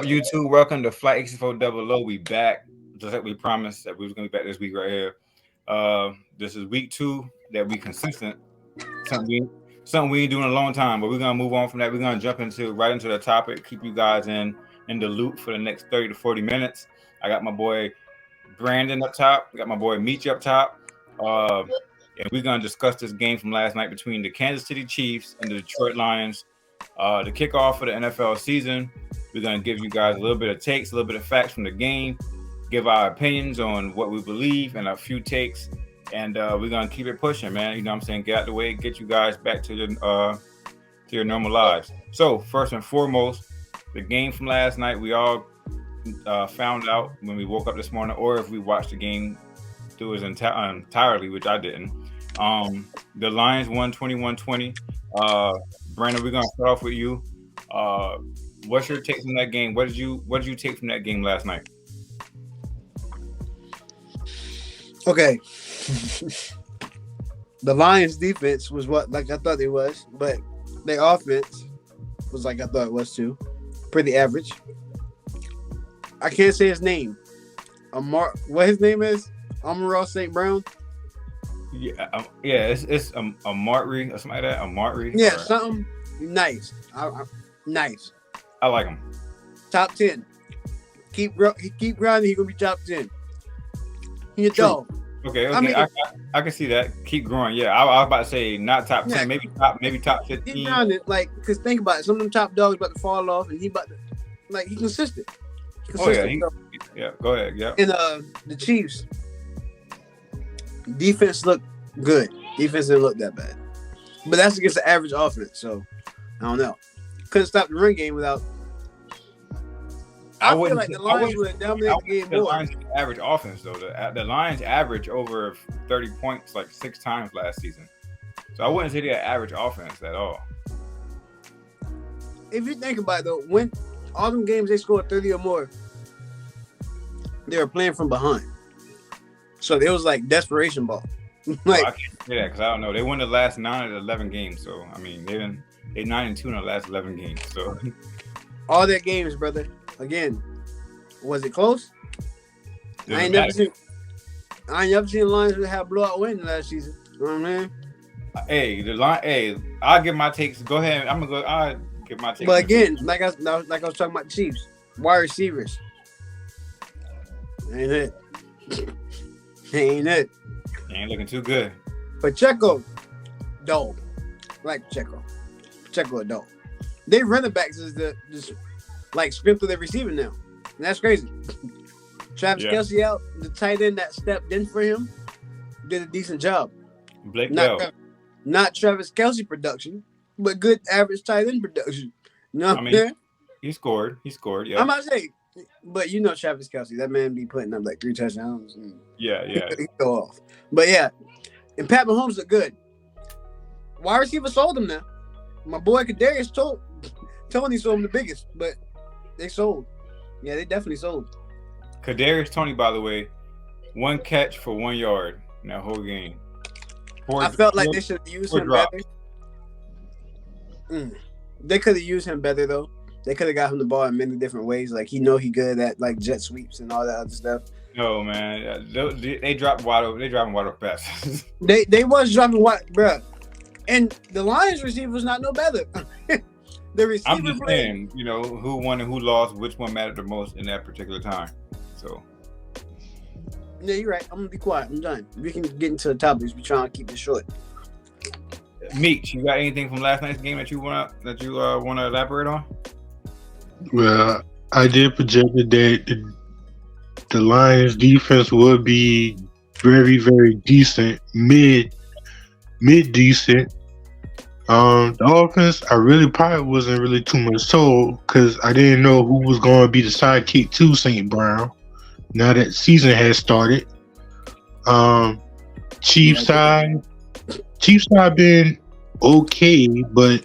YouTube? Welcome to Flight 6400. We back, just like we promised that we was gonna be back this week right here. This is week 2 that we consistent. Something we ain't doing in a long time, but we're gonna move on from that. We're gonna jump right into the topic. Keep you guys in the loop for the next 30 to 40 minutes. I got my boy Brandon up top. I got my boy Meech up top. And we're gonna discuss this game from last night between the Kansas City Chiefs and the Detroit Lions. The kickoff for the NFL season. We're going to give you guys a little bit of takes, a little bit of facts from the game, give our opinions on what we believe, and a few takes. And we're going to keep it pushing, man. You know what I'm saying? Get out the way, get you guys back to your normal lives. So, first and foremost, the game from last night, we all found out when we woke up this morning, or if we watched the game through it entirely, which I didn't. The Lions won 21-20. Brandon, we're gonna start off with you. What's your take from that game? What did you take from that game last night? Okay. The Lions defense was what like I thought it was, but their offense was like I thought it was too. Pretty average. I can't say his name. What his name is? Amon-Ra St. Brown. It's a Martry or something like that. A Martry. Yeah, something nice. Nice. I like him. Top 10. Keep grinding. He's gonna be top 10. He a dog. Okay. I can see that. Keep growing. Yeah, I was about to say not top 10, maybe top 15. Keep grinding, because think about it. Some of them top dogs about to fall off, and he consistent. Oh yeah. Go ahead. Yeah. And the Chiefs. Defense looked good. Defense didn't look that bad. But that's against the average offense, so I don't know. Couldn't stop the run game without. I feel like the Lions would have dominated the game more. The Lions average offense, though. The Lions average over 30 points like 6 times last season. So I wouldn't say they had average offense at all. If you think about it, though, when all them games they scored 30 or more, they were playing from behind. So it was like desperation ball. I can't say that because I don't know. They won the last 9 of the 11 games. So I mean, they're 9-2 in the last 11 games. So all their games, brother. Again, was it close? I ain't never seen the Lions have blowout win last season. You know what I mean? I'll give my takes. Go ahead. I'll give my takes. But again, like I was talking about the Chiefs, wide receivers. Ain't it? Ain't it? Ain't looking too good. Pacheco, dog. Like Pacheco. Pacheco, a dog. They running backs is just script of their receiving now. And that's crazy. Travis Kelce out, the tight end that stepped in for him, did a decent job. Blake Bell. Not Travis Kelce production, but good average tight end production. You know what I'm saying? He scored, yeah. I'm about to say, but you know Travis Kelce, that man be putting up like 3 touchdowns. Yeah. He go off. But yeah, and Pat Mahomes look good. Wide receiver sold him now. My boy Kadarius Tony sold him the biggest, but they sold. Yeah, they definitely sold. Kadarius Toney, by the way, 1 catch for 1 yard in that whole game. I felt like they should have used him better. They could have used him better though. They could have got him the ball in many different ways. Like he good at like jet sweeps and all that other stuff. No man, they dropped wide. They dropping wide open passes. they was dropping wide, bro. And the Lions receiver was not no better. The receiver. I'm just saying, who won and who lost, which one mattered the most in that particular time. So. Yeah, you're right. I'm gonna be quiet. I'm done. We can get into the topics. We're trying to keep it short. Meech, you got anything from last night's game that you wanna elaborate on? Well, I did project that the Lions defense would be very, very decent, mid decent. The offense, I really probably wasn't really too much sold because I didn't know who was going to be the sidekick to St. Brown. Now that season has started, Chiefs side been okay, but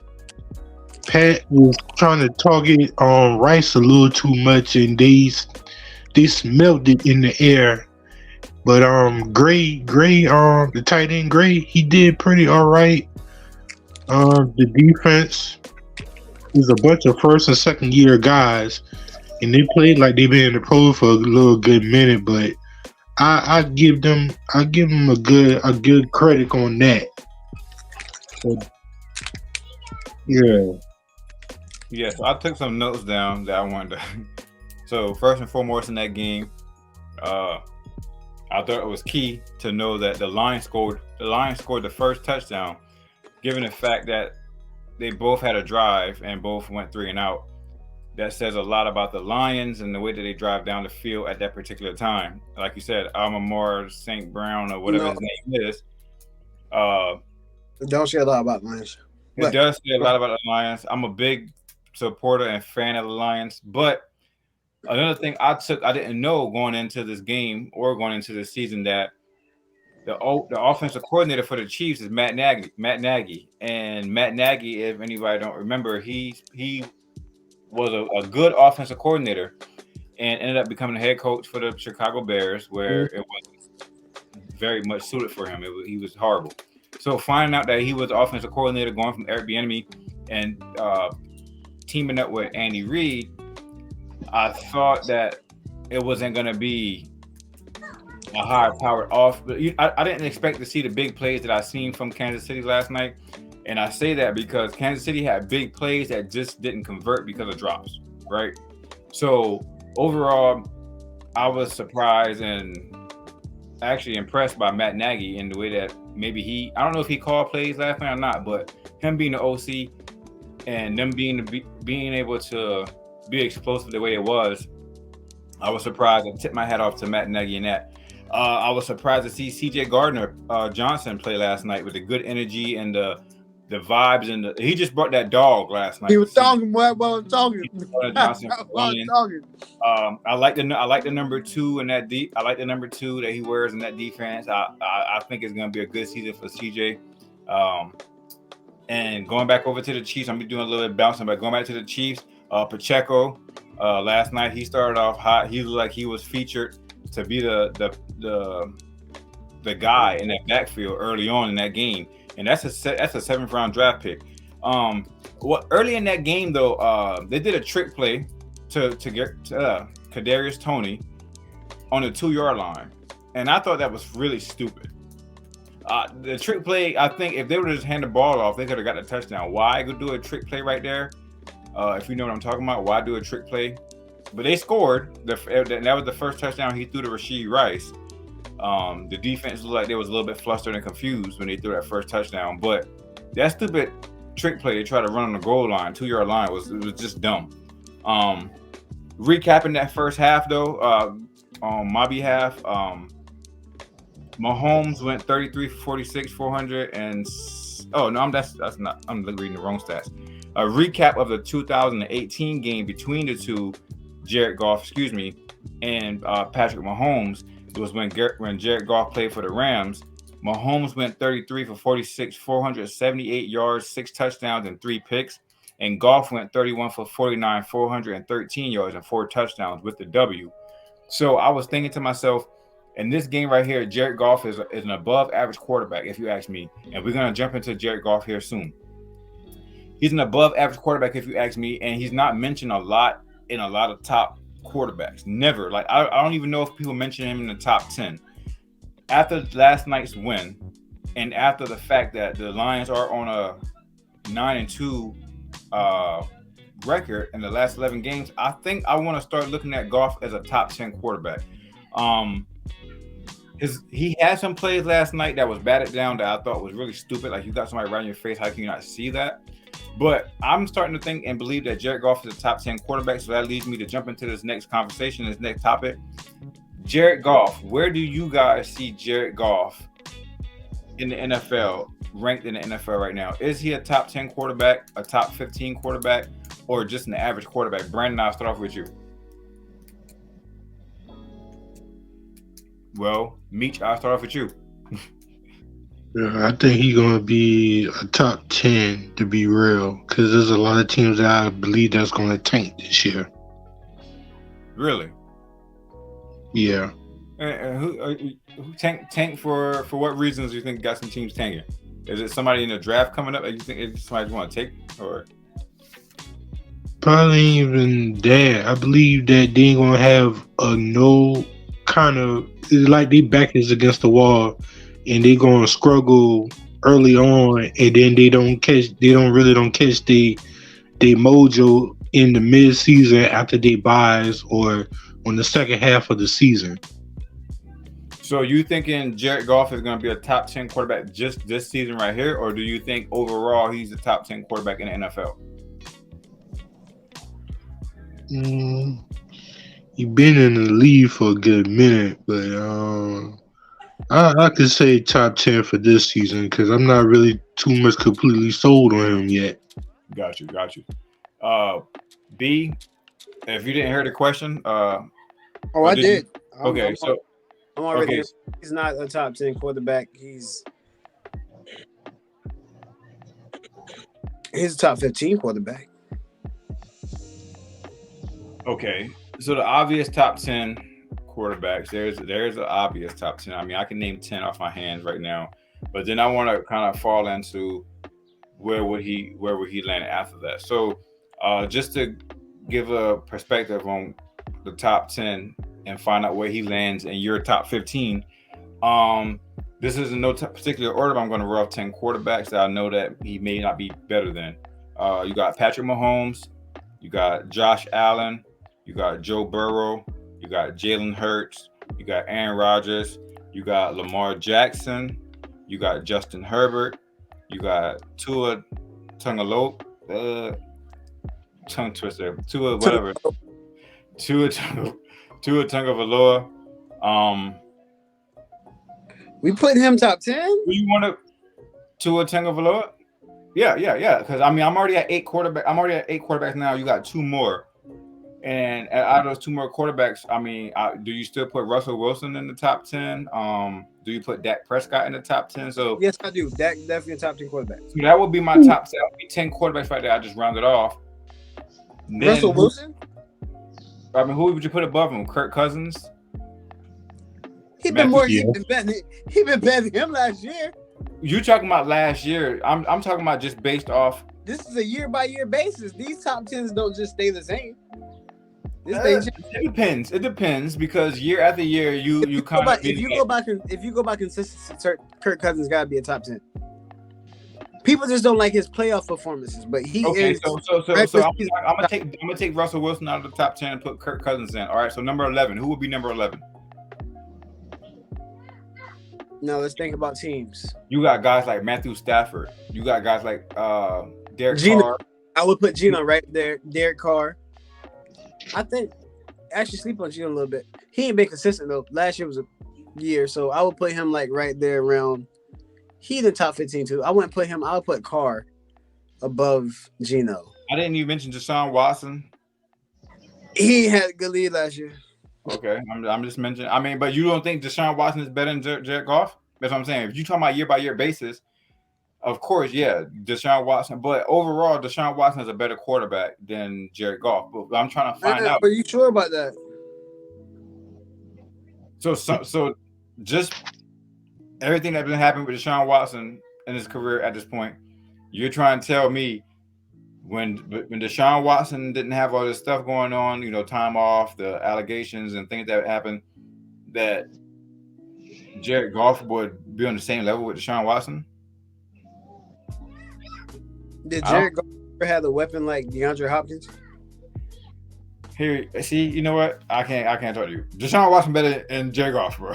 Pat was trying to target Rice a little too much, and they smelled it in the air. But Gray, the tight end Gray, he did pretty all right. The defense is a bunch of first and second year guys, and they played like they've been in the pro for a little good minute. But I give them a good credit on that. So, yeah. Yeah, so I took some notes down that I wanted to. So first and foremost in that game, I thought it was key to know that the Lions scored the first touchdown, given the fact that they both had a drive and both went 3 and out. That says a lot about the Lions and the way that they drive down the field at that particular time. Like you said, Amamar St. Brown or whatever his name is. It don't say a lot about Lions. It does say a lot about the Lions. I'm a big supporter and fan of the Lions. But another thing I didn't know going into this game or going into this season that the offensive coordinator for the Chiefs is Matt Nagy. And Matt Nagy, if anybody don't remember, he was a good offensive coordinator and ended up becoming the head coach for the Chicago Bears, where it wasn't very much suited for him. He was horrible. So finding out that he was the offensive coordinator going from Eric Bieniemy and teaming up with Andy Reid, I thought that it wasn't going to be a high-powered off. But I didn't expect to see the big plays that I seen from Kansas City last night. And I say that because Kansas City had big plays that just didn't convert because of drops, right? So overall, I was surprised and actually impressed by Matt Nagy in the way that maybe I don't know if he called plays last night or not, but him being the OC and them being able to be explosive the way it was, I was surprised. I tipped my hat off to Matt Nagy in that. I was surprised to see CJ Gardner Johnson play last night with the good energy and the vibes, and he just brought that dog last night. He was talking, boy. I'm talking. Johnson I like the number 2 in that deep. I like the number 2 that he wears in that defense. I think it's going to be a good season for CJ. And going back over to the Chiefs, I'm gonna be doing a little bit of bouncing, but going back to the Chiefs, Pacheco last night he started off hot. He looked like he was featured to be the guy in that backfield early on in that game. And that's a 7th round draft pick. Early in that game though, they did a trick play to get Kadarius Toney on the 2-yard line, and I thought that was really stupid. The trick play, I think if they would have just handed the ball off, they could have got the touchdown. Why go do a trick play right there? If you know what I'm talking about, why do a trick play? But they scored. That was the first touchdown he threw to Rashee Rice. The defense looked like they was a little bit flustered and confused when they threw that first touchdown. But that stupid trick play they tried to run on the goal line, 2-yard line, was just dumb. Recapping that first half though, on my behalf, Mahomes went 33 for 46, 400 and that's not. I'm reading the wrong stats. A recap of the 2018 game between the two, Jared Goff, and Patrick Mahomes. It was when Jared Goff played for the Rams. Mahomes went 33 for 46, 478 yards, 6 touchdowns, and 3 picks. And Goff went 31 for 49, 413 yards, and 4 touchdowns with the W. So I was thinking to myself, in this game right here, Jared Goff is an above-average quarterback, if you ask me. And we're going to jump into Jared Goff here soon. He's an above-average quarterback, if you ask me, and he's not mentioned a lot in a lot of top quarterbacks. Never. Like I don't even know if people mention him in the top 10. After last night's win, and after the fact that the Lions are on a 9-2 record in the last 11 games, I think I want to start looking at Goff as a top 10 quarterback. He had some plays last night that was batted down that I thought was really stupid. Like, you got somebody right in your face. How can you not see that? But I'm starting to think and believe that Jared Goff is a top 10 quarterback. So that leads me to jump into this next conversation, this next topic. Jared Goff, where do you guys see Jared Goff in the NFL, ranked in the NFL right now? Is he a top 10 quarterback, a top 15 quarterback, or just an average quarterback? Brandon, I'll start off with you. Well, Meech, I'll start off with you. Yeah, I think he's going to be a top 10, to be real, because there's a lot of teams that I believe that's going to tank this year. Really? Yeah. Who tank for what reasons do you think got some teams tanking? Is it somebody in the draft coming up that you think somebody you want to take, or? Probably ain't even that. I believe that they ain't gonna have a no kind of it's like they back is against the wall and they gonna struggle early on and then they don't catch they mojo in the mid season after they buys or on the second half of the season. So you thinking Jared Goff is going to be a top 10 quarterback just this season right here, or do you think overall he's a top 10 quarterback in the NFL? He been in the league for a good minute, but I could say top 10 for this season because I'm not really too much completely sold on him yet. Got you. B, if you didn't hear the question, I did. Okay, I'm already. okay. He's not a top 10 quarterback. He's a top 15 quarterback. Okay, so the obvious top 10 quarterbacks. There's an obvious top 10. I mean, I can name 10 off my hands right now, but then I want to kind of fall into where would he land after that. So, just to give a perspective on the top 10 and find out where he lands in your top 15. This is in no particular order, but I'm going to roll off 10 quarterbacks that I know that he may not be better than. You got Patrick Mahomes, you got Josh Allen, you got Joe Burrow, you got Jalen Hurts, you got Aaron Rodgers, you got Lamar Jackson, you got Justin Herbert, you got Tua Tagovailoa, tongue twister, Tua whatever, Tua Tagovailoa. We put him top 10? Do you want to Tua Tagovailoa? Yeah. Because I'm already at 8 quarterbacks. I'm already at 8 quarterbacks now. You got 2 more, and out of those 2 more quarterbacks, do you still put Russell Wilson in the top 10? Do you put Dak Prescott in the top 10? So yes, I do. Dak definitely a top 10 quarterback. So that would be my top 10. That would be 10 quarterbacks right there. I just rounded off. Russell Wilson? Who would you put above him? Kirk Cousins? He been better than him last year. You talking about last year? I'm talking about just based off. This is a year by year basis. These top 10s don't just stay the same. It depends. It depends because year after year, you kind of. If you go back consistency, Kirk Cousins got to be a top 10. People just don't like his playoff performances, but he is. So I'm gonna take Russell Wilson out of the top 10 and put Kirk Cousins in. All right. So number 11. Who would be number 11? No, let's think about teams. You got guys like Matthew Stafford. You got guys like Derek Gino. Carr. I would put Gino right there. Derek Carr. I think actually sleep on Gino a little bit. He ain't been consistent though. Last year was a year, so I would put him like right there around. He's in top 15 too. I wouldn't put him. I would put Carr above Gino. I didn't even mention Deshaun Watson. He had a good lead last year. Okay, I'm just mentioning. But you don't think Deshaun Watson is better than Jared Goff? That's what I'm saying. If you talk about year by year basis, of course, yeah, Deshaun Watson. But overall, Deshaun Watson is a better quarterback than Jared Goff. But I'm trying to find out. Are you sure about that? So just everything that's been happening with Deshaun Watson in his career at this point, you're trying to tell me when Deshaun Watson didn't have all this stuff going on, time off, the allegations and things that happened, that Jared Goff would be on the same level with Deshaun Watson? Did Jared Goff ever have a weapon like DeAndre Hopkins? Here, see, you know what? I can't talk to you. Deshaun Watson better than Jared Goff, bro.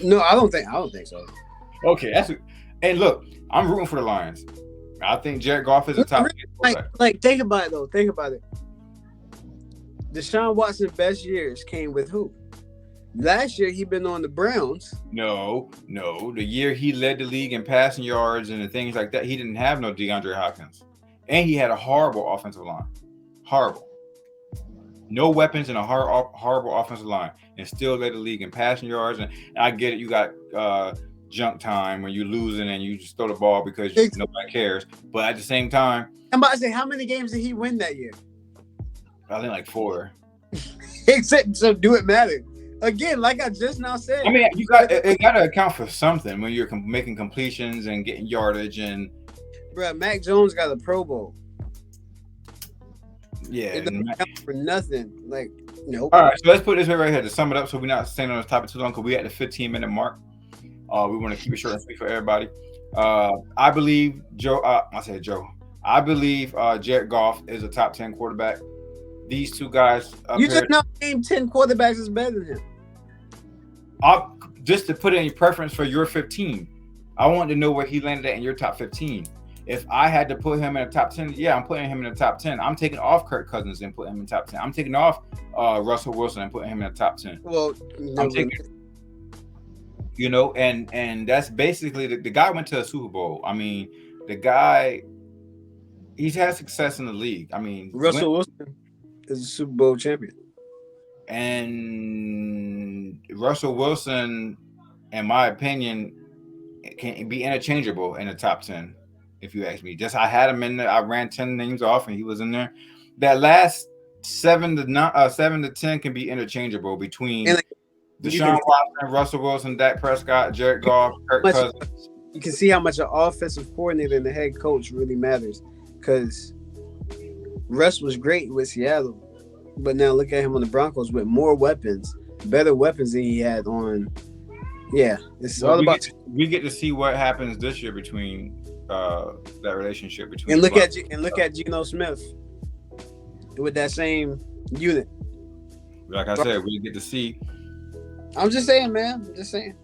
No, I don't think so. Okay, and look, I'm rooting for the Lions. I think Jared Goff is a top. Like, think about it though. Think about it. Deshaun Watson's best years came with who? Last year he been on the Browns. No. The year he led the league in passing yards and things like that, he didn't have no DeAndre Hopkins, and he had a horrible offensive line. Horrible. No weapons and a horrible offensive line, and still led the league in passing yards. And I get it. You got junk time when you're losing and you just throw the ball because nobody cares. But at the same time, I'm about to say, how many games did he win that year? I think like 4. Except, so do it matter? Again, like I just now said. You got to account for something when you're making completions and getting yardage and. Bro, Mac Jones got a Pro Bowl. Yeah. It doesn't count for nothing. Like, nope. All right, so let's put this right here to sum it up, so we're not staying on this topic too long because we're at the 15-minute mark. We want to keep it short and sweet for everybody. I believe Joe. I said Joe. I believe Jared Goff is a top 10 quarterback. These two guys. You just not name 10 quarterbacks is better than him. Just to put it in preference for your 15, I want to know where he landed at in your top 15. If I had to put him in the top 10, yeah, I'm putting him in the top 10. I'm taking off Kirk Cousins and putting him in the top 10. I'm taking off Russell Wilson and putting him in the top 10. Well, I'm taking, and that's basically the guy went to a Super Bowl. I mean, the guy, he's had success in the league. I mean, Russell Wilson is a Super Bowl champion. And Russell Wilson, in my opinion, can be interchangeable in the top 10. If you ask me, I had him in there. I ran 10 names off, and he was in there. That last 7 to 10 can be interchangeable between Deshaun Watson, Russell Wilson, Dak Prescott, Jared Goff, Kirk Cousins. You can see how much an offensive coordinator and the head coach really matters, because Russ was great with Seattle, but now look at him on the Broncos with more weapons, better weapons than he had on. Yeah, this is all about. We get to see what happens this year between that relationship between. And look at Geno Smith with that same unit. Like I said, we get to see. I'm just saying, man. I'm just saying.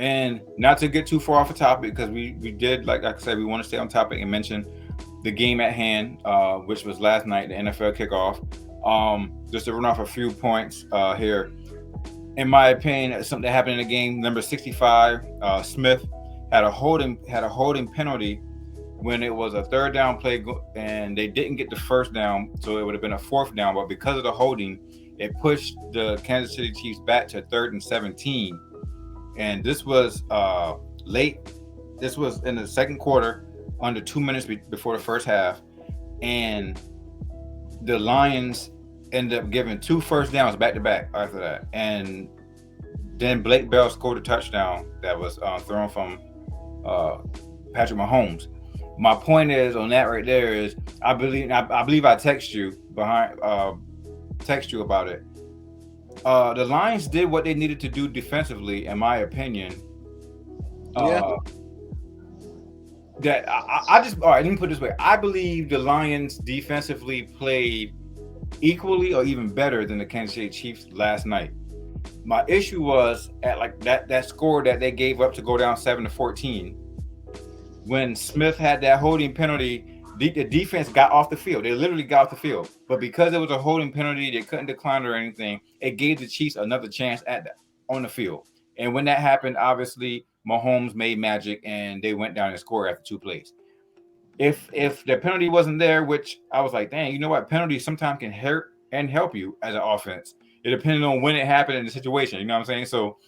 And not to get too far off the topic, because we did, like I said, we want to stay on topic and mention the game at hand, which was last night, the NFL kickoff. Just to run off a few points here. In my opinion, something that happened in the game. Number 65, Smith had a holding penalty when it was a third down play, and they didn't get the first down, so it would have been a fourth down. But because of the holding, it pushed the Kansas City Chiefs back to 3rd and 17. And this was late. This was in the second quarter, under 2 minutes before the first half, and the Lions ended up giving 2 first downs back to back after that. And then Blake Bell scored a touchdown that was thrown from Patrick Mahomes. My point is on that right there is I believe I text you about it. The Lions did what they needed to do defensively, in my opinion. That I just all right. Let me put it this way: I believe the Lions defensively played equally or even better than the Kansas City Chiefs last night. My issue was at like that score that they gave up to go down 7-14. When Smith had that holding penalty, the defense got off the field. They literally got off the field. But because it was a holding penalty, they couldn't decline or anything. It gave the Chiefs another chance on the field. And when that happened, obviously Mahomes made magic and they went down and scored after 2 plays. If the penalty wasn't there, which I was like, dang, you know what? Penalties sometimes can hurt and help you as an offense. It depends on when it happened in the situation. You know what I'm saying? So,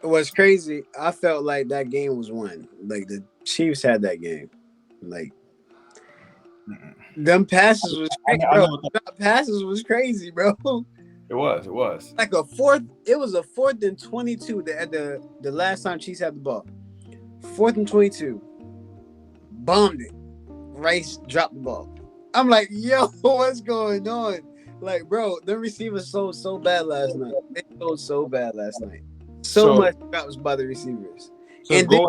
what's crazy, I felt like that game was won. Like the Chiefs had that game. Like them passes was crazy, bro. Passes was crazy, bro. It was. Like a fourth. It was a 4th and 22 at the last time Chiefs had the ball. 4th and 22. Bombed it. Rice dropped the ball. I'm like, yo, what's going on? Like, bro, the receivers sold so bad last night. They sold so bad last night. So much drops by the receivers. And then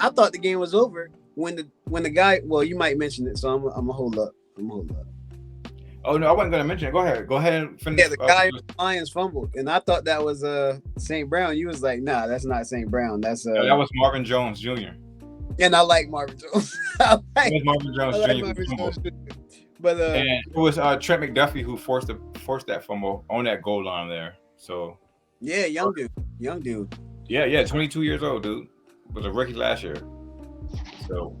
I thought the game was over when the guy. Well, you might mention it, so I'm gonna hold up. Oh no, I wasn't gonna mention it. Go ahead and finish. Yeah, the guy Lions fumbled, and I thought that was St. Brown. You was like, nah, that's not St. Brown. That's that was Marvin Jones Jr. And I like Marvin Jones. Marvin Jones Jr. But and it was Trent McDuffie who forced that fumble on that goal line there. So yeah, young dude. Yeah, 22 years old, dude. Was a rookie last year. So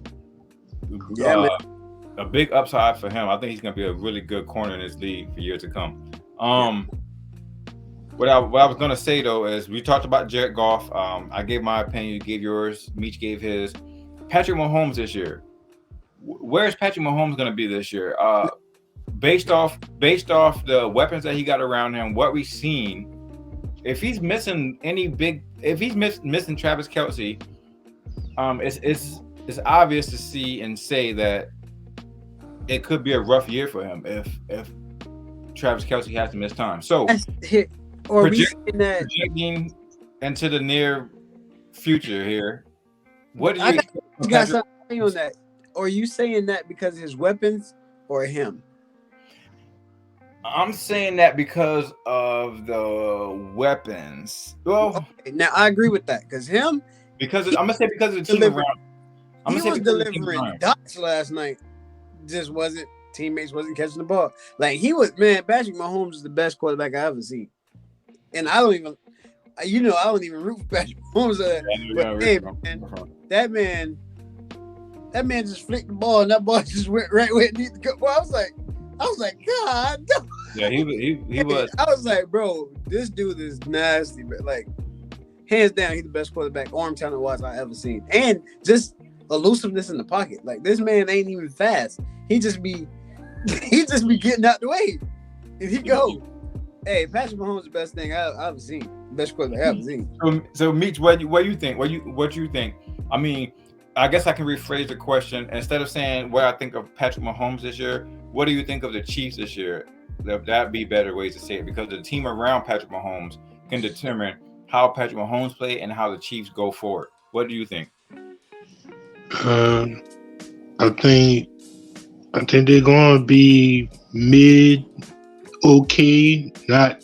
a big upside for him. I think he's gonna be a really good corner in this league for years to come. What I was gonna say though is we talked about Jared Goff. I gave my opinion, you gave yours, Meech gave his. Patrick Mahomes this year. Where's Patrick Mahomes going to be this year? Based off the weapons that he got around him, what we've seen, if he's missing missing Travis Kelce, it's obvious to see and say that it could be a rough year for him if Travis Kelce has to miss time. So, or we saying that projecting into the near future here, what do you I expect from got Patrick? something to say on that. Or are you saying that because of his weapons or him? I'm saying that because of the weapons. Well, Okay, now I agree with that because him, I'm gonna say because of the team delivered, around. I'm he gonna say was because of the team delivering around. dots last night. Just wasn't teammates wasn't catching the ball. Like he was, man. Patrick Mahomes is the best quarterback I ever seen, and I don't even root for Patrick Mahomes. But hey, man, that man just flicked the ball, and that ball just went right where it needed to go. Well, I was like, God. Yeah, he was. I was like, bro, this dude is nasty, but like, hands down, he's the best quarterback arm talent wise I ever seen, and just elusiveness in the pocket. Like this man ain't even fast. He just be getting out the way, and he go. Hey, Patrick Mahomes is the best thing I've ever seen. Best quarterback I've ever seen. So Meech, what you think? What you think? I mean, I guess I can rephrase the question. Instead of saying what I think of Patrick Mahomes this year, what do you think of the Chiefs this year? That'd be better ways to say it, because the team around Patrick Mahomes can determine how Patrick Mahomes play and how the Chiefs go forward. What do you think? I think they're going to be mid, okay, not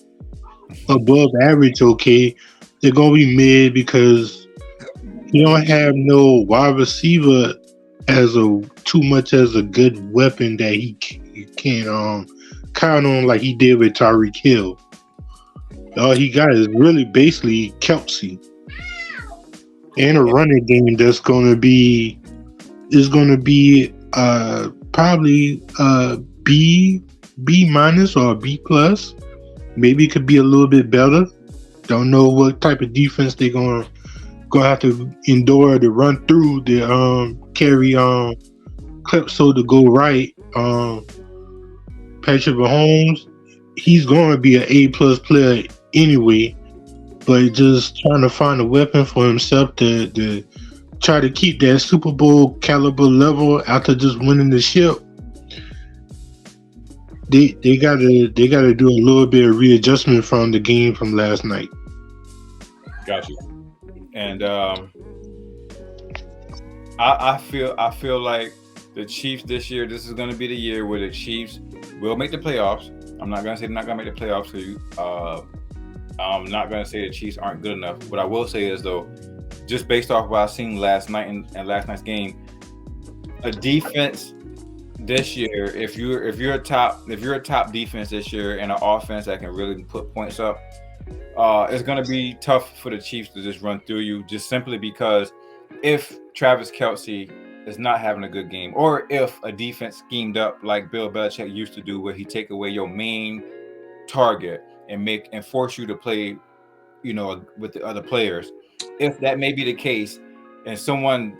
above average, okay. They're going to be mid because you don't have no wide receiver too much as a good weapon that he can count on like he did with Tyreek Hill. All he got is really basically Kelce and a running game that's going to be probably B minus or B plus. Maybe it could be a little bit better. Don't know what type of defense they're gonna have to endure to run through the carry clip so to go right. Patrick Mahomes, he's going to be an A plus player anyway, but just trying to find a weapon for himself to try to keep that Super Bowl caliber level after just winning the ship. They gotta do a little bit of readjustment from the game from last night. Got you. And I feel like the Chiefs this year, this is going to be the year where the Chiefs will make the playoffs. I'm not going to say they're not going to make the playoffs for you. I'm not going to say the Chiefs aren't good enough. What I will say is, though, just based off what I've seen last night and last night's game, a defense this year, if you're a top defense this year and an offense that can really put points up, it's going to be tough for the Chiefs to just run through you, just simply because if Travis Kelce is not having a good game, or if a defense schemed up like Bill Belichick used to do, where he take away your main target and force you to play, with the other players. If that may be the case, and someone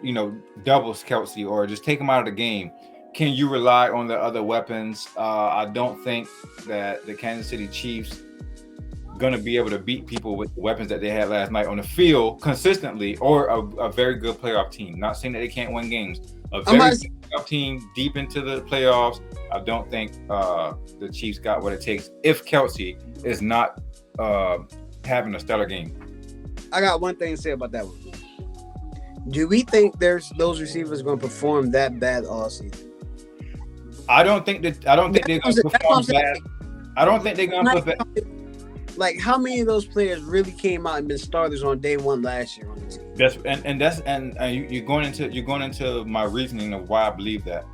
doubles Kelce or just take him out of the game, can you rely on the other weapons? I don't think that the Kansas City Chiefs gonna be able to beat people with the weapons that they had last night on the field consistently, or a very good playoff team. Not saying that they can't win games. A very good playoff team deep into the playoffs. I don't think the Chiefs got what it takes if Kelce is not having a stellar game. I got one thing to say about that one. Do we think those receivers going to perform that bad all season? I don't think they're going to perform bad. I don't think they're going to put bad. Like, how many of those players really came out and been starters on day one last year on the team? You're going into my reasoning of why I believe that.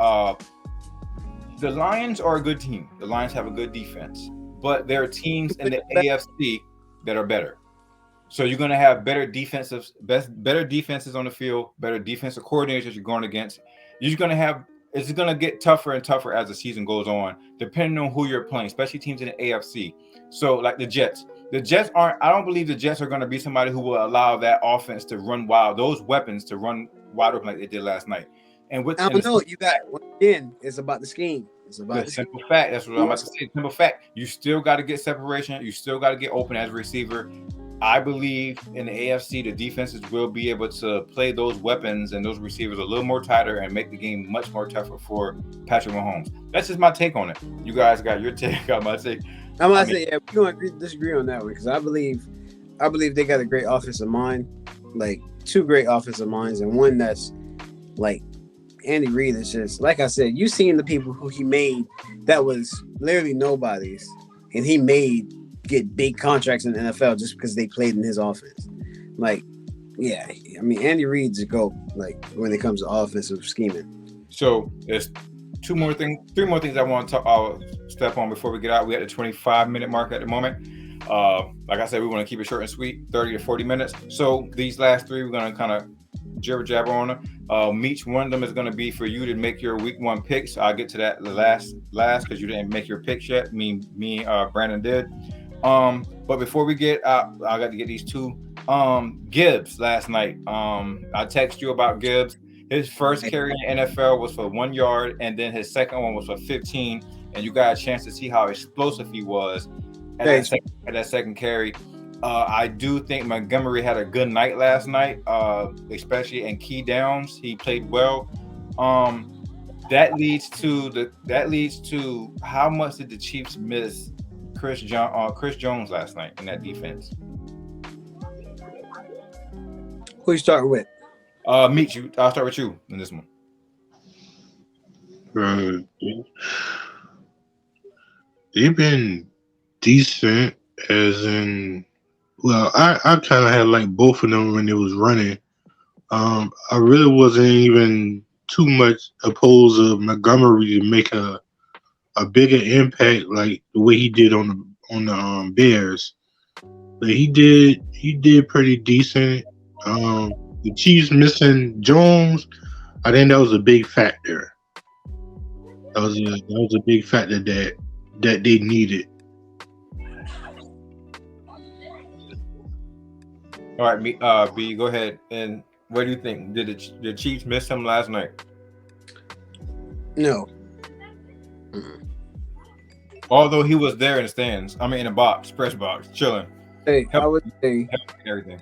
The Lions are a good team. The Lions have a good defense, but there are teams in the AFC that are better. So you're going to have better defenses on the field, better defensive coordinators you're going against. It's going to get tougher and tougher as the season goes on, depending on who you're playing, especially teams in the AFC. So like the Jets I don't believe the Jets are going to be somebody who will allow that offense to run wild, those weapons to run wide open like they did last night. And I don't know, you got, again, it's about the scheme. It's about the simple fact. That's what I'm about to say. Simple fact. You still got to get separation. You still got to get open as a receiver. I believe in the AFC, the defenses will be able to play those weapons and those receivers a little more tighter and make the game much more tougher for Patrick Mahomes. That's just my take on it. You guys got your take, got my take. I'm gonna say, yeah, we're gonna disagree on that one because I believe they got a great offensive mind, like two great offensive minds, and one that's like Andy Reid is just like I said. You seen the people who he made that was literally nobodies, and he made get big contracts in the NFL just because they played in his offense. Like, yeah, I mean Andy Reid's a GOAT. Like when it comes to offensive scheming. So there's three more things I want to step on before we get out. We at the 25-minute mark at the moment. Like I said, we want to keep it short and sweet, 30 to 40 minutes. So these last three, we're going to kind of jibber jabber on them. Meech, one of them is going to be for you to make your week one picks. I'll get to that last because you didn't make your picks yet. Me, Brandon did. But before we get out, I got to get these two. Gibbs last night. I texted you about Gibbs. His first carry in the NFL was for 1 yard, and then his second one was for 15. And you got a chance to see how explosive he was at that second carry. I do think Montgomery had a good night last night, especially in key downs. He played well. That leads to how much did the Chiefs miss Chris Jones last night in that defense? Who you starting with? Meet you. I'll start with you in this one. They've been decent, as in. Well, I kind of had like both of them when it was running. I really wasn't even too much opposed of Montgomery to make a bigger impact like the way he did on the Bears. But he did pretty decent. The Chiefs missing Jones, I think that was a big factor. That was a big factor that they needed. All right, B, go ahead. And what do you think? Did the Chiefs miss him last night? No. Mm-hmm. Although he was there in the stands, I mean in the box, press box, chilling. Hey, I would say everything.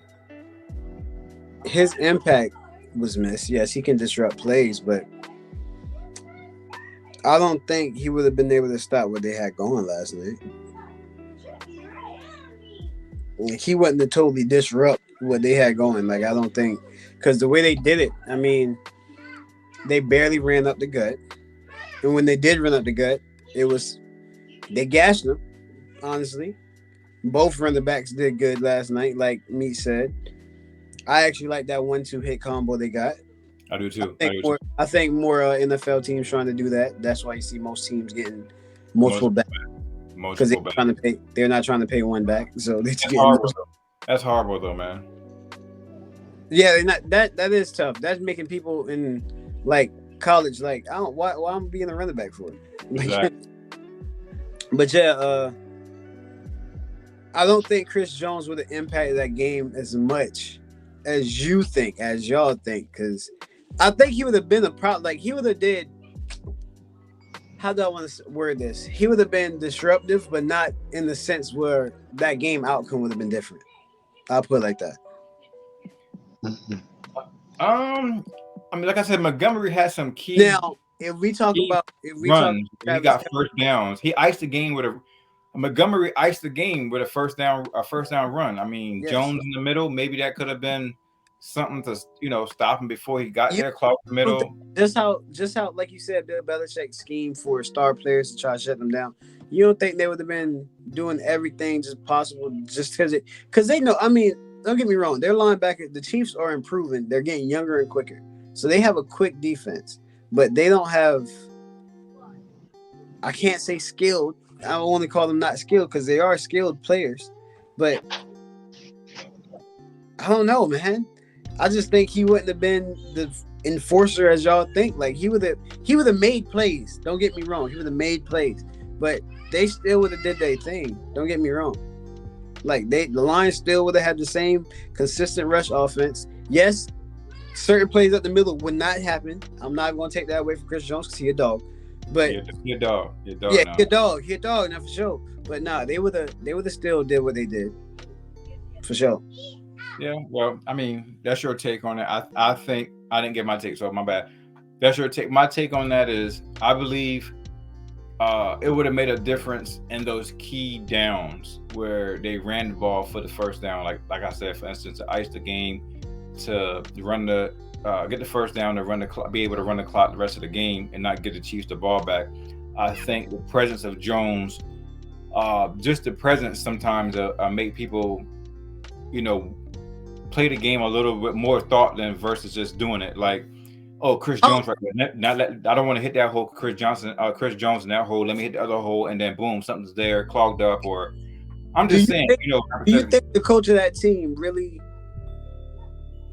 His impact was missed. Yes, he can disrupt plays, but I don't think he would have been able to stop what they had going last night. Like, he wasn't to totally disrupt what they had going. Like, I don't think, because the way they did it, I mean, they barely ran up the gut. And when they did run up the gut, they gashed them, honestly. Both running backs did good last night, like Meat said. I actually like that 1-2 hit combo they got. I do too. I think more NFL teams trying to do that. That's why you see most teams getting multiple backs. Because they're not trying to pay one back. So that's horrible though, man. Yeah, that is tough. That's making people in like college like why I'm being a running back for it. Exactly. But yeah, I don't think Chris Jones would have impacted that game as much as y'all think, because I think he would have been a problem. Like he would have did. How do I want to word this? He would have been disruptive, but not in the sense where that game outcome would have been different. I'll put it like that. I mean, like I said, Montgomery had some key. Now, if we talk about he got first downs. He iced the game with Montgomery iced the game with a first down run. I mean, yes. Jones in the middle, maybe that could have been something to stop him before he got there, clock the middle. Just how like you said, Bill Belichick schemed for star players to try to shut them down. You don't think they would have been doing everything just possible just because they know? I mean, don't get me wrong, their linebacker, the Chiefs are improving. They're getting younger and quicker, so they have a quick defense, but they don't have. I can't say skilled. I only call them not skilled because they are skilled players, but I don't know, man. I just think he wouldn't have been the enforcer as y'all think. Like he would have made plays. Don't get me wrong. He would have made plays, but they still would have did their thing. Don't get me wrong. Like the Lions still would have had the same consistent rush offense. Yes, certain plays up the middle would not happen. I'm not going to take that away from Chris Jones because he's a dog. But he a dog. Yeah, he a dog. He a dog, not for sure. But nah, they would have still did what they did. for sure. Yeah, well, I mean, that's your take on it. I think I didn't get my take, so my bad. That's your take. My take on that is I believe it would have made a difference in those key downs where they ran the ball for the first down. Like I said, for instance, to ice the game, to run the get the first down, to run the clock, be able to run the clock the rest of the game, and not get the Chiefs the ball back. I think the presence of Jones, just the presence sometimes make people, play the game a little bit more thought than versus just doing it. Like, oh, Chris Jones right there. I don't want to hit that hole. Chris Jones in that hole. Let me hit the other hole, and then boom, something's there, clogged up. Or I'm just saying, do you think the coach of that team really?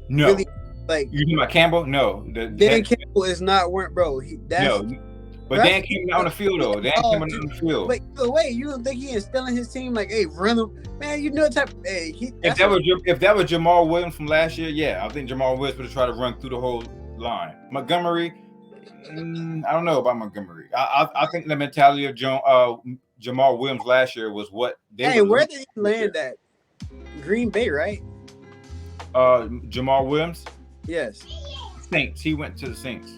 No. Really, like you mean about Campbell? No. Dan Campbell is not weren't bro. But Dan came out on the field though. Dan came out on the field. Wait, you don't think he instilling his team like, hey, run them, man? You know what type? Hey, if that was Jamal Williams from last year, yeah, I think Jamal Williams would have tried to run through the whole line. Montgomery, I don't know about Montgomery. I think the mentality of Jamal Williams last year was what they. Hey, where did he land at? Green Bay, right? Jamal Williams. Yes. Saints. He went to the Saints.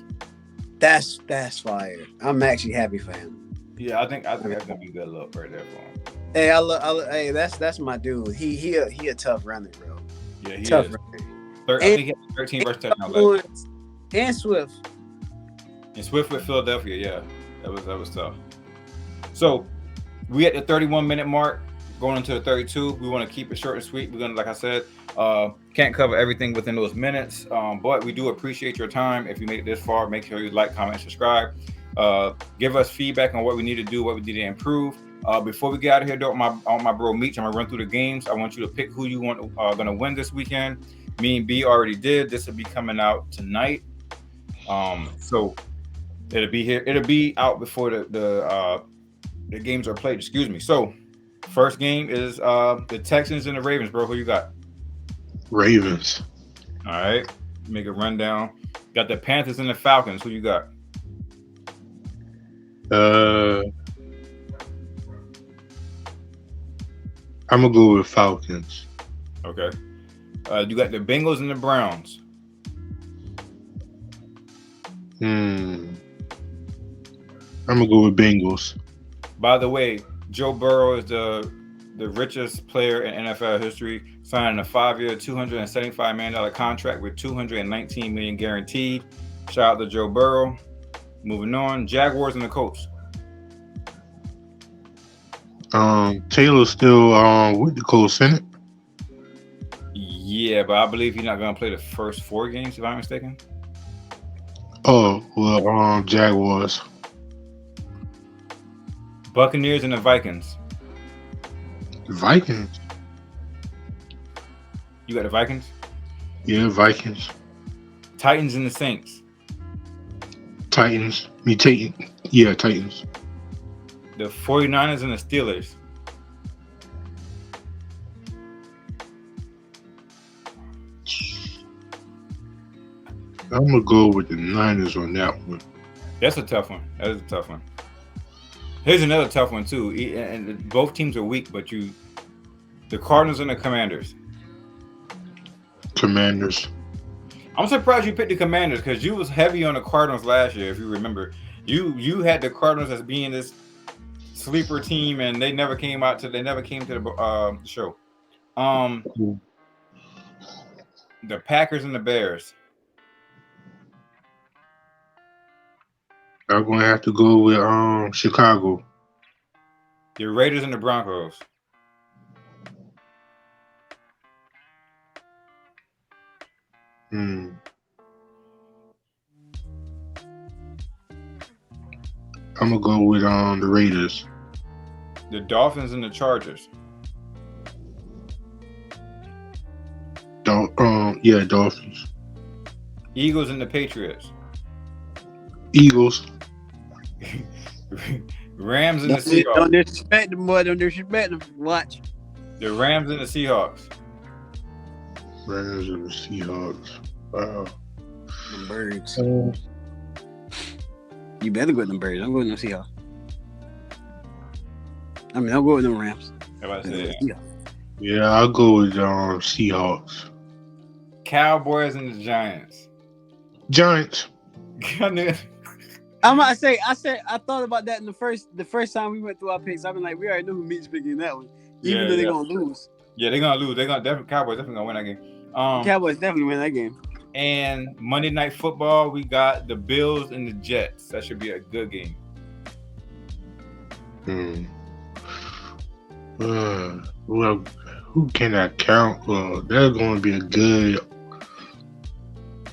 That's fire. I'm actually happy for him. Yeah, I think that's gonna be a good look right there for him. Hey, that's my dude. He a tough runner, bro. Yeah, he tough is. Runner. I think he had 13 versus touchdowns. And Swift. And Swift with Philadelphia, yeah, that was tough. So we at the 31-minute mark, going into the 32. We want to keep it short and sweet. We're gonna, like I said, can't cover everything within those minutes, but we do appreciate your time. If you made it this far, make sure you like, comment, and subscribe. Give us feedback on what we need to do, what we need to improve. Before we get out of here, though, on my bro Meech, I'm gonna run through the games. I want you to pick who you want gonna win this weekend. Me and B already did. This will be coming out tonight. So it'll be here. It'll be out before the games are played. Excuse me. So first game is the Texans and the Ravens, bro. Who you got? Ravens. All right. Make a rundown. Got the Panthers and the Falcons. Who you got? I'm gonna go with Falcons. Okay. You got the Bengals and the Browns. I'm gonna go with Bengals. By the way, Joe Burrow is the richest player in NFL history, signing a 5-year, $275 million contract with $219 million guaranteed. Shout out to Joe Burrow. Moving on, Jaguars and the Colts. Taylor's still with the Colts, isn't it? Yeah, but I believe he's not going to play the first 4 games, if I'm mistaken. Oh, well, Jaguars. Buccaneers and the Vikings. Vikings. You got the Vikings? Yeah, Vikings. Titans and the Saints. Titans. Titans. The 49ers and the Steelers. I'm going to go with the Niners on that one. That's a tough one. That is a tough one. Here's another tough one, too. And both teams are weak, but the Cardinals and the Commanders. Commanders. I'm surprised you picked the Commanders because you was heavy on the Cardinals last year, if you remember. You had the Cardinals as being this sleeper team, and they never came to the show. The Packers and the Bears. I'm going to have to go with Chicago. The Raiders and the Broncos. I'm going to go with the Raiders. The Dolphins and the Chargers. Dolphins. Eagles and the Patriots. Eagles. Rams and the Seahawks. Don't disrespect them, boy. Don't disrespect them. Watch. The Rams and the Seahawks. Rams and the Seahawks. Wow. Them birds. You better go with them birds. I'm going with them Seahawks. I'll go with them Rams. How about I say that? Yeah, I'll go with Seahawks. Cowboys and the Giants. Giants. I'm about to say, I thought about that in the first time we went through our picks. I've been like, we already know who Meat's picking that one, even though they're gonna lose. Yeah, they're gonna lose. They're gonna definitely Cowboys definitely gonna win that game. Cowboys definitely win that game. And Monday Night Football, we got the Bills and the Jets. That should be a good game. Well, who can I count? Well, that's going to be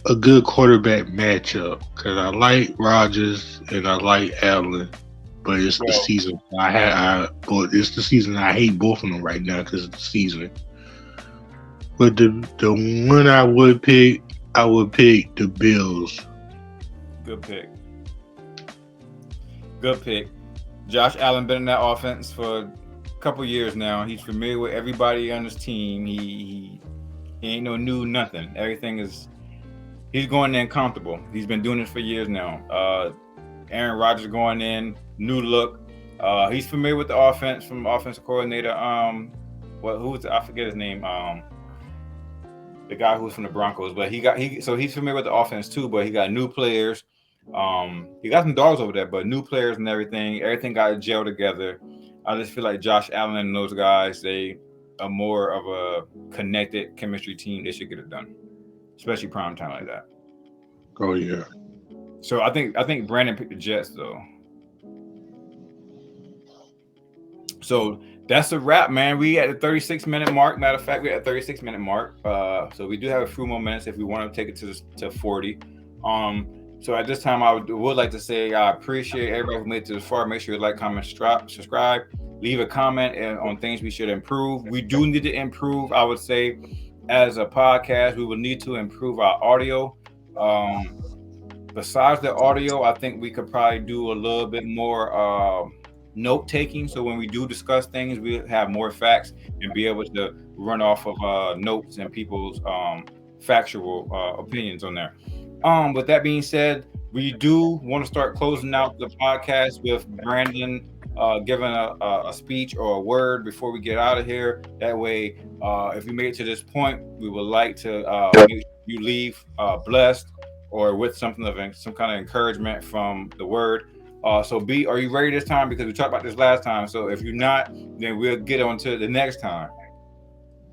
a good quarterback matchup because I like Rodgers and I like Allen, but it's the season. It's the season I hate both of them right now because it's the season. But the one I would pick the Bills. Good pick. Josh Allen been in that offense for a couple years now. He's familiar with everybody on his team. He ain't no new nothing. Everything is. He's going in comfortable. He's been doing this for years now. Aaron Rodgers going in, new look. He's familiar with the offense from offensive coordinator. I forget his name. The guy who's from the Broncos, but so he's familiar with the offense too. But he got new players. He got some dogs over there, but new players and everything. Everything got gel together. I just feel like Josh Allen and those guys, they are more of a connected chemistry team. They should get it done, especially prime time like that. Oh yeah. So I think Brandon picked the Jets though. So that's a wrap, man. We at the 36-minute mark. Matter of fact, we're at the 36-minute mark. So we do have a few more minutes if we want to take it to 40. So at this time, I would like to say I appreciate everybody who made it to this far. Make sure you like, comment, subscribe, leave a comment on things we should improve. We do need to improve. I would say, as a podcast, we will need to improve our audio. Besides the audio, I think we could probably do a little bit more note taking. So when we do discuss things, we have more facts and be able to run off of notes and people's factual opinions on there. With that being said, we do want to start closing out the podcast with Brandon giving a speech or a word before we get out of here. That way, if you made it to this point, we would like to make sure you leave blessed or with some kind of encouragement from the word. So B, are you ready this time? Because we talked about this last time. So if you're not, then we'll get on to the next time.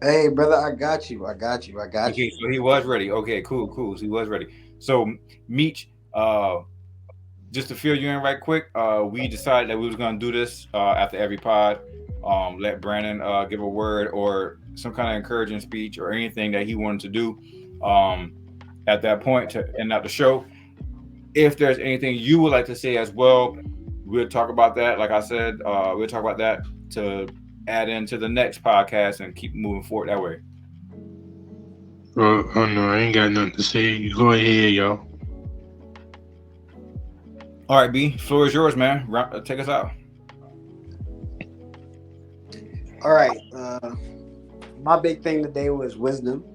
Hey, brother, I got you. Okay, so he was ready. Okay, cool. So he was ready. So Meech, just to fill you in right quick, we decided that we was going to do this after every pod. Let Brandon give a word or some kind of encouraging speech or anything that he wanted to do at that point to end out the show. If there's anything you would like to say as well, we'll talk about that. Like I said, we'll talk about that to add into the next podcast and keep moving forward that way. Oh no, I ain't got nothing to say. You go ahead, y'all. All right, B, floor is yours, man. Take us out. All right. My big thing today was wisdom.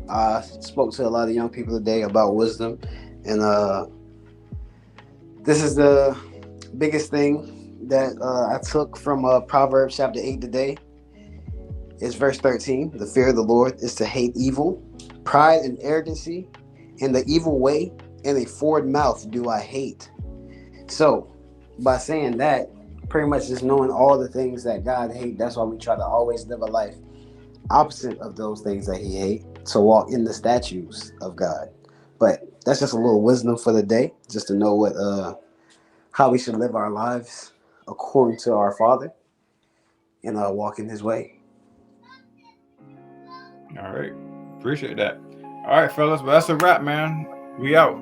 I spoke to a lot of young people today about wisdom, and this is the biggest thing that I took from Proverbs chapter 8 today. It's verse 13. The fear of the Lord is to hate evil, pride and arrogancy, and the evil way, and a forward mouth do I hate. So, by saying that, pretty much just knowing all the things that God hates, that's why we try to always live a life opposite of those things that he hates, to walk in the statutes of God. But that's just a little wisdom for the day, just to know how we should live our lives according to our Father and walk in his way. All right. Appreciate that. All right, fellas. Well, that's a wrap, man. We out.